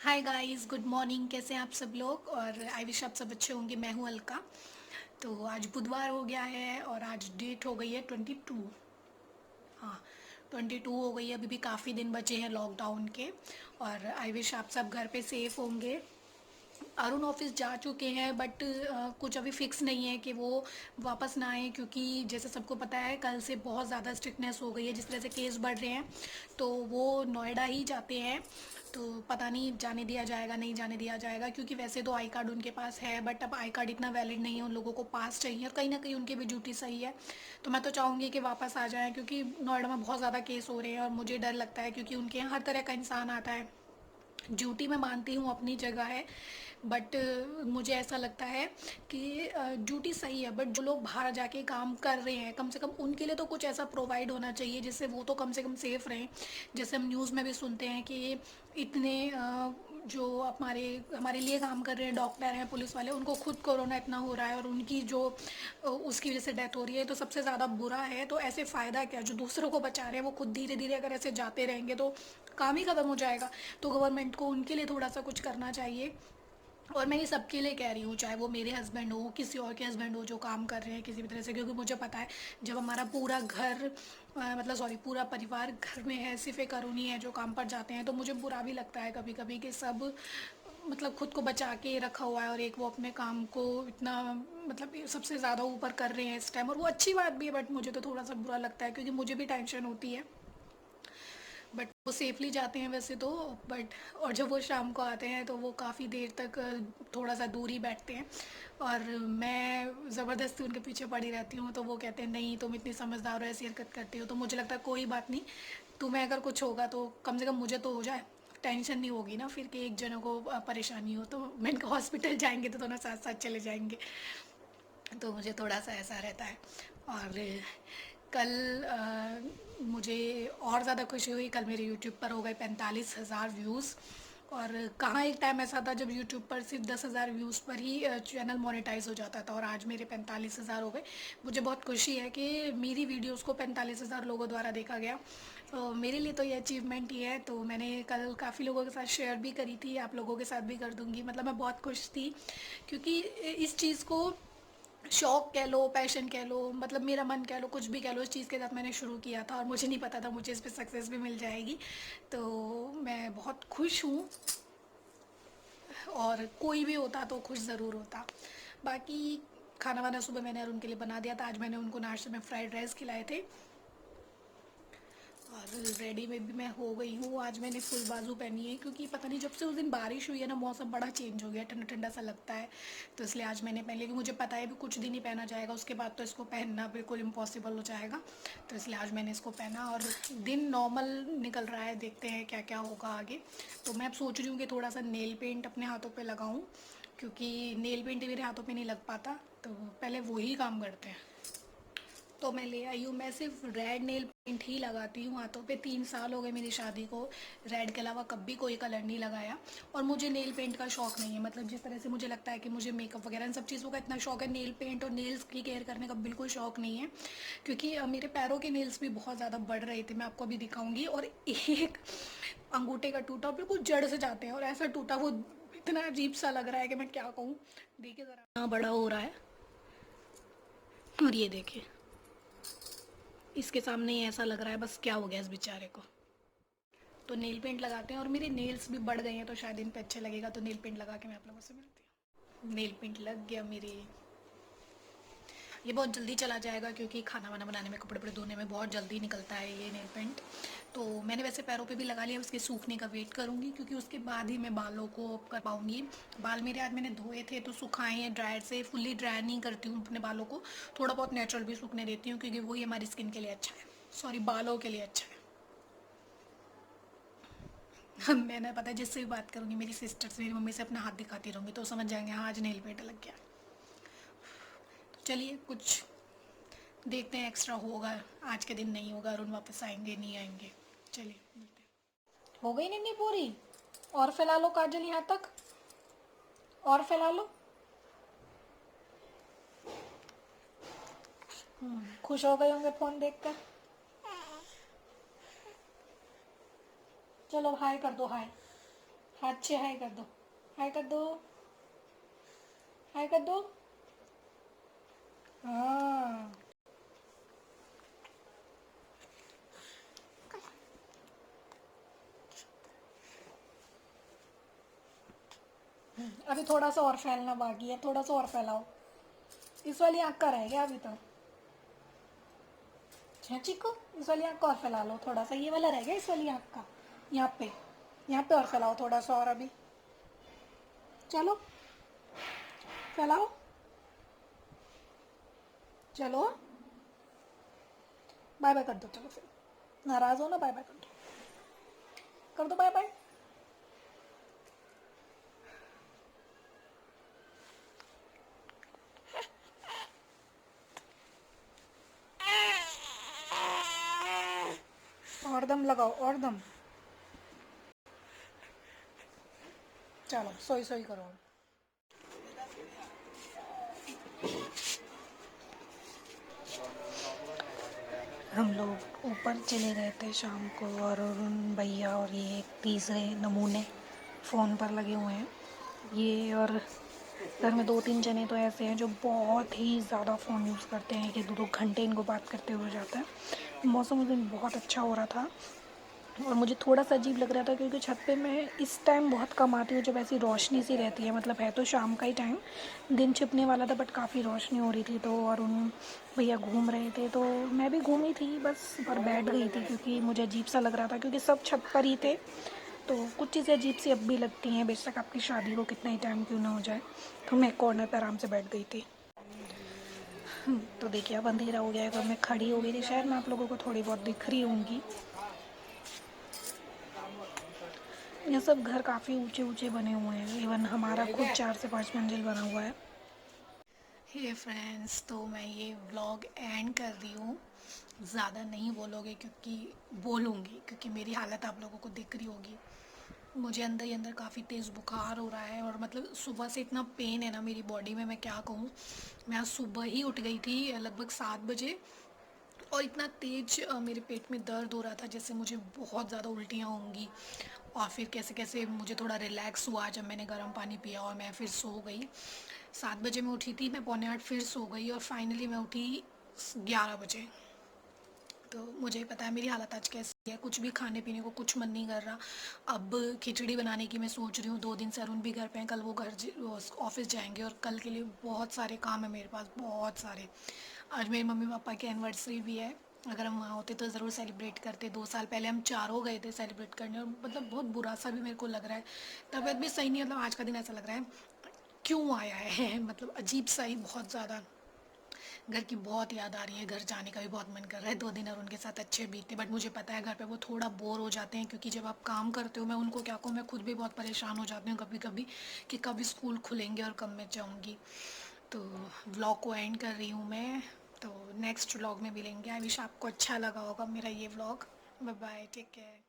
Hi guys, good morning. कैसे हैं आप सब लोग? और आई विश आप सब अच्छे होंगे। मैं हूं अलका। तो आज बुधवार हो गया है और आज डेट हो गई है 22। हाँ, 22 हो गई है। अभी भी काफ़ी दिन बचे हैं लॉकडाउन के। और आई विश आप सब घर पे सेफ होंगे। अरुण ऑफिस जा चुके हैं बट कुछ अभी फिक्स नहीं है कि वो वापस ना आए, क्योंकि जैसे सबको पता है कल से बहुत ज़्यादा स्ट्रिक्टनेस हो गई है। जिस तरह से केस बढ़ रहे हैं तो वो नोएडा ही जाते हैं। तो पता नहीं जाने दिया जाएगा नहीं जाने दिया जाएगा, क्योंकि वैसे तो आई कार्ड उनके पास है बट अब आई कार्ड इतना वैलिड नहीं है। उन लोगों को पास चाहिए और कहीं ना कहीं उनकी भी ड्यूटी सही है। तो मैं तो चाहूँगी कि वापस आ जाएं, क्योंकि नोएडा में बहुत ज़्यादा केस हो रहे हैं और मुझे डर लगता है, क्योंकि उनके यहाँ हर तरह का इंसान आता है। ड्यूटी मैं मानती हूँ अपनी जगह है, बट मुझे ऐसा लगता है कि ड्यूटी सही है बट जो लोग बाहर जाके काम कर रहे हैं कम से कम उनके लिए तो कुछ ऐसा प्रोवाइड होना चाहिए जिससे वो तो कम से कम सेफ़ रहें। जैसे हम न्यूज़ में भी सुनते हैं कि इतने जो हमारे हमारे लिए काम कर रहे हैं, डॉक्टर हैं, पुलिस वाले, उनको खुद कोरोना इतना हो रहा है और उनकी जो उसकी वजह से डेथ हो रही है। तो सबसे ज़्यादा बुरा है। तो ऐसे फ़ायदा क्या, जो दूसरों को बचा रहे हैं वो खुद धीरे धीरे अगर ऐसे जाते रहेंगे तो काम ही ख़त्म हो जाएगा। तो गवर्नमेंट को उनके लिए थोड़ा सा कुछ करना चाहिए। और मैं ये सबके लिए कह रही हूँ, चाहे वो मेरे हस्बैंड हो, किसी और के हस्बैंड हो जो काम कर रहे हैं किसी भी तरह से, क्योंकि मुझे पता है जब हमारा पूरा घर मतलब सॉरी पूरा परिवार घर में है, सिर्फ एक अरुण ही है जो काम पर जाते हैं, तो मुझे बुरा भी लगता है कभी कभी कि सब मतलब खुद को बचा के रखा हुआ है और एक वो अपने काम को इतना मतलब सबसे ज़्यादा ऊपर कर रहे हैं इस टाइम। और वो अच्छी बात भी है बट मुझे तो थोड़ा सा बुरा लगता है, क्योंकि मुझे भी टेंशन होती है। बट वो सेफली जाते हैं वैसे तो। बट और जब वो शाम को आते हैं तो वो काफ़ी देर तक थोड़ा सा दूर ही बैठते हैं और मैं ज़बरदस्ती उनके पीछे पड़ी रहती हूँ। तो वो कहते हैं नहीं तुम इतनी समझदार हो, ऐसी हरकत करती हो। तो मुझे लगता है कोई बात नहीं, तुम्हें अगर कुछ होगा तो कम से कम मुझे तो हो जाए, टेंशन नहीं होगी ना फिर कि एक जनों को परेशानी हो। तो मैंने कहा हॉस्पिटल जाएंगे तो दोनों साथ साथ चले जाएंगे। तो मुझे थोड़ा सा ऐसा रहता है। और कल मुझे और ज़्यादा खुशी हुई, कल मेरे यूट्यूब पर हो गए 45,000 व्यूज़। और कहाँ एक टाइम ऐसा था जब यूट्यूब पर सिर्फ 10,000 व्यूज़ पर ही चैनल मोनेटाइज हो जाता था, और आज मेरे 45,000 हो गए। मुझे बहुत खुशी है कि मेरी वीडियोस को 45,000 लोगों द्वारा देखा गया। तो मेरे लिए तो ये अचीवमेंट ही है। तो मैंने कल काफ़ी लोगों के साथ शेयर भी करी थी, आप लोगों के साथ भी कर दूँगी। मतलब मैं बहुत खुश थी, क्योंकि इस चीज़ को शौक कह लो, पैशन कह लो, मतलब मेरा मन कह लो, कुछ भी कह लो, इस चीज़ के साथ मैंने शुरू किया था और मुझे नहीं पता था मुझे इस पे सक्सेस भी मिल जाएगी। तो मैं बहुत खुश हूँ। और कोई भी होता तो खुश ज़रूर होता। बाकी खाना वाना सुबह मैंने और उनके लिए बना दिया था। आज मैंने उनको नाश्ते में फ्राइड राइस खिलाए थे। और रेडी में भी मैं हो गई हूँ। आज मैंने फुल बाजू पहनी है, क्योंकि पता नहीं जब से उस दिन बारिश हुई है ना, मौसम बड़ा चेंज हो गया, ठंडा ठंडा सा लगता है। तो इसलिए आज मैंने पहन लिया, क्योंकि मुझे पता है भी कुछ दिन ही पहना जाएगा, उसके बाद तो इसको पहनना बिल्कुल इम्पॉसिबल हो जाएगा। तो इसलिए आज मैंने इसको पहना और दिन नॉर्मल निकल रहा है। देखते हैं क्या क्या होगा आगे। तो मैं अब सोच रही हूँ कि थोड़ा सा नेल पेंट अपने हाथों पर लगाऊँ, क्योंकि नेल पेंट मेरे हाथों पर नहीं लग पाता। तो पहले वही काम करते हैं। तो मैं ले आई हूँ। मैं सिर्फ रेड नेल पेंट ही लगाती हूँ हाथों पे। 3 साल हो गए मेरी शादी को, रेड के अलावा कभी कोई कलर नहीं लगाया। और मुझे नेल पेंट का शौक नहीं है, मतलब जिस तरह से मुझे लगता है कि मुझे मेकअप वगैरह इन सब चीज़ों का इतना शौक है, नेल पेंट और नेल्स की केयर करने का बिल्कुल शौक नहीं है। क्योंकि मेरे पैरों के नेल्स भी बहुत ज़्यादा बढ़ रहे थे, मैं आपको अभी दिखाऊंगी। और एक अंगूठे का टूटा, बिल्कुल जड़ से जाते हैं और ऐसा टूटा, वो इतना अजीब सा लग रहा है कि मैं क्या कहूँ। देखिए ज़रा, हाँ बड़ा हो रहा है। और ये देखिए, इसके सामने ही ऐसा लग रहा है बस क्या हो गया इस बेचारे को। तो नेल पेंट लगाते हैं और मेरे नेल्स भी बढ़ गए हैं, तो शायद इन पे अच्छे लगेगा। तो नेल पेंट लगा के मैं आप लोगों से मिलती हूँ। नेल पेंट लग गया मेरे। ये बहुत जल्दी चला जाएगा, क्योंकि खाना वाना बनाने में, कपड़े वपड़े धोने में बहुत जल्दी निकलता है ये नेल पेंट। तो मैंने वैसे पैरों पे भी लगा लिया, उसके सूखने का वेट करूँगी, क्योंकि उसके बाद ही मैं बालों को कर पाऊँगी। बाल मेरे आज मैंने धोए थे तो सुखाए हैं ड्रायर से। फुल्ली ड्राई नहीं करती हूँ अपने बालों को, थोड़ा बहुत नेचुरल भी सूखने देती हूँ, क्योंकि वही हमारी स्किन के लिए अच्छा है, सॉरी बालों के लिए अच्छा है। मैंने पता है जिससे भी बात करूँगी, मेरी सिस्टर से, मेरी मम्मी से अपना हाथ दिखाती रहूँगी तो समझ जाएंगे हाँ आज नेल पेंट लग गया। तो चलिए कुछ देखते हैं, एक्स्ट्रा होगा आज के दिन, नहीं होगा, अरुण वापस आएंगे नहीं आएंगे। चलिए मिलते हैं। हो गई नहीं पूरी? और फैला लो काजल यहाँ तक, और फैला लो। खुश हो गए होंगे फोन देखकर। चलो हाय कर दो, हाय। हाथ से हाय कर दो, हाय कर दो, हाय कर दो। हाँ, अभी थोड़ा सा और फैलना बाकी है, थोड़ा सा और फैलाओ। इस वाली आँख का रह गया अभी तो। अच्छा चीकू, इस वाली आँख को और फैला लो थोड़ा सा, ये वाला रह गया इस वाली आँख का। यहाँ पे और फैलाओ थोड़ा सा और अभी। चलो फैलाओ, चलो बाय बाय कर दो। चलो फिर नाराज हो ना, बाय बाय कर दो, कर दो बाय बाय। और दम लगाओ, और दम। चलो सोई सोई करो। हम लोग ऊपर चले गए थे शाम को, और अरुण भैया और ये तीसरे नमूने फ़ोन पर लगे हुए हैं। ये और घर में 2-3 जने तो ऐसे हैं जो बहुत ही ज़्यादा फ़ोन यूज़ करते हैं कि 2-2 घंटे इनको बात करते हुए जाता है। मौसम उस दिन बहुत अच्छा हो रहा था, और मुझे थोड़ा सा अजीब लग रहा था क्योंकि छत पे मैं इस टाइम बहुत कम आती हूँ जब ऐसी रोशनी सी रहती है। मतलब है तो शाम का ही टाइम, दिन छिपने वाला था, बट काफ़ी रोशनी हो रही थी। तो और उन भैया घूम रहे थे तो मैं भी घूमी थी बस, पर बैठ गई थी क्योंकि मुझे अजीब सा लग रहा था क्योंकि सब छत पर ही थे। तो कुछ चीज़ें अजीब सी अब भी लगती हैं, बेशक आपकी शादी को कितना ही टाइम क्यों ना हो जाए। तो मैं कॉर्नर पर आराम से बैठ गई थी। तो देखिए अब अंधेरा हो गया है, और मैं खड़ी हो गई थी, शायद मैं आप लोगों को थोड़ी बहुत दिख रही होंगी। ये सब घर काफ़ी ऊंचे ऊंचे बने हुए हैं, इवन हमारा खुद 4 से 5 मंजिल बना हुआ है। हे फ्रेंड्स, तो मैं ये व्लॉग एंड कर रही हूँ। ज़्यादा नहीं बोलोगे क्योंकि बोलूँगी, क्योंकि मेरी हालत आप लोगों को दिख रही होगी। मुझे अंदर ही अंदर काफ़ी तेज़ बुखार हो रहा है, और मतलब सुबह से इतना पेन है ना मेरी बॉडी में, मैं क्या कहूँ। मैं आज सुबह ही उठ गई थी लगभग 7 बजे, और इतना तेज मेरे पेट में दर्द हो रहा था जैसे मुझे बहुत ज़्यादा उल्टियाँ होंगी। और फिर कैसे कैसे मुझे थोड़ा रिलैक्स हुआ जब मैंने गर्म पानी पिया, और मैं फिर सो गई। 7 बजे मैं उठी थी, मैं 7:45 फिर सो गई, और फाइनली मैं उठी 11 बजे। तो मुझे पता है मेरी हालत आज कैसी है, कुछ भी खाने पीने को कुछ मन नहीं कर रहा। अब खिचड़ी बनाने की मैं सोच रही हूँ। 2 दिन से अरुण भी घर पे हैं, कल वो ऑफिस जाएंगे, और कल के लिए बहुत सारे काम है मेरे पास, बहुत सारे। आज मेरे मम्मी पापा की एनिवर्सरी भी है। अगर हम वहाँ होते तो ज़रूर सेलिब्रेट करते। 2 साल पहले हम चारों गए थे सेलिब्रेट करने, और मतलब बहुत बुरा सा भी मेरे को लग रहा है। तबीयत भी सही नहीं, मतलब आज का दिन ऐसा लग रहा है क्यों आया है मतलब अजीब सा ही बहुत ज़्यादा। घर की बहुत याद आ रही है, घर जाने का भी बहुत मन कर रहा है। 2 दिन और उनके साथ अच्छे बीते, बट मुझे पता है घर पे वो थोड़ा बोर हो जाते हैं, क्योंकि जब आप काम करते हो, मैं उनको क्या कहूँ, मैं खुद भी बहुत परेशान हो जाती हूँ कभी कभी कि कब स्कूल खुलेंगे और कब मैं जाऊँगी। तो व्लॉग को एंड कर रही हूँ मैं। तो नेक्स्ट व्लॉग में मिलेंगे। आई विश आपको अच्छा लगा होगा मेरा ये vlog. Bye bye, take care.